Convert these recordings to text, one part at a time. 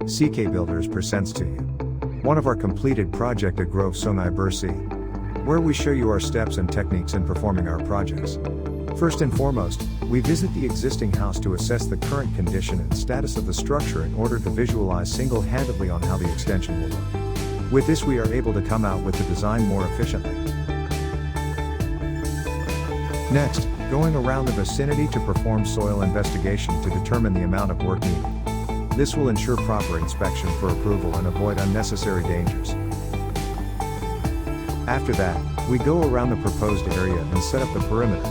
CK Builders presents to you one of our completed project at Sungai, Besi, where we show you our steps and techniques in performing our projects. First and foremost, we visit the existing house to assess the current condition and status of the structure in order to visualize single-handedly on how the extension will look. With this, we are able to come out with the design more efficiently. Next, going around the vicinity to perform soil investigation to determine the amount of work needed. This will ensure proper inspection for approval and avoid unnecessary dangers. After that, we go around the proposed area and set up the perimeter.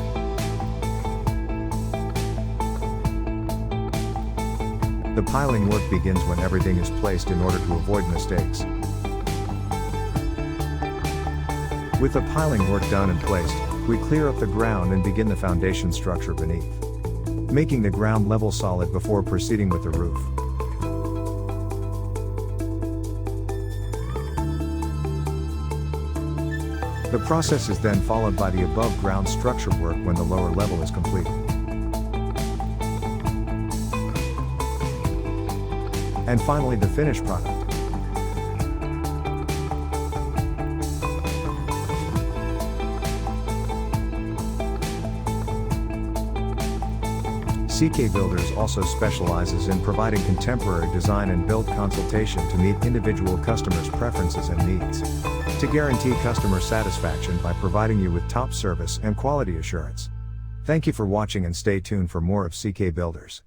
The piling work begins when everything is placed in order to avoid mistakes. With the piling work done and placed, we clear up the ground and begin the foundation structure beneath, making the ground level solid before proceeding with the roof. The process is then followed by the above ground structure work when the lower level is completed. And finally, the finished product. CK Builders also specializes in providing contemporary design and build consultation to meet individual customers' preferences and needs, to guarantee customer satisfaction by providing you with top service and quality assurance. Thank you for watching and stay tuned for more of CK Builders.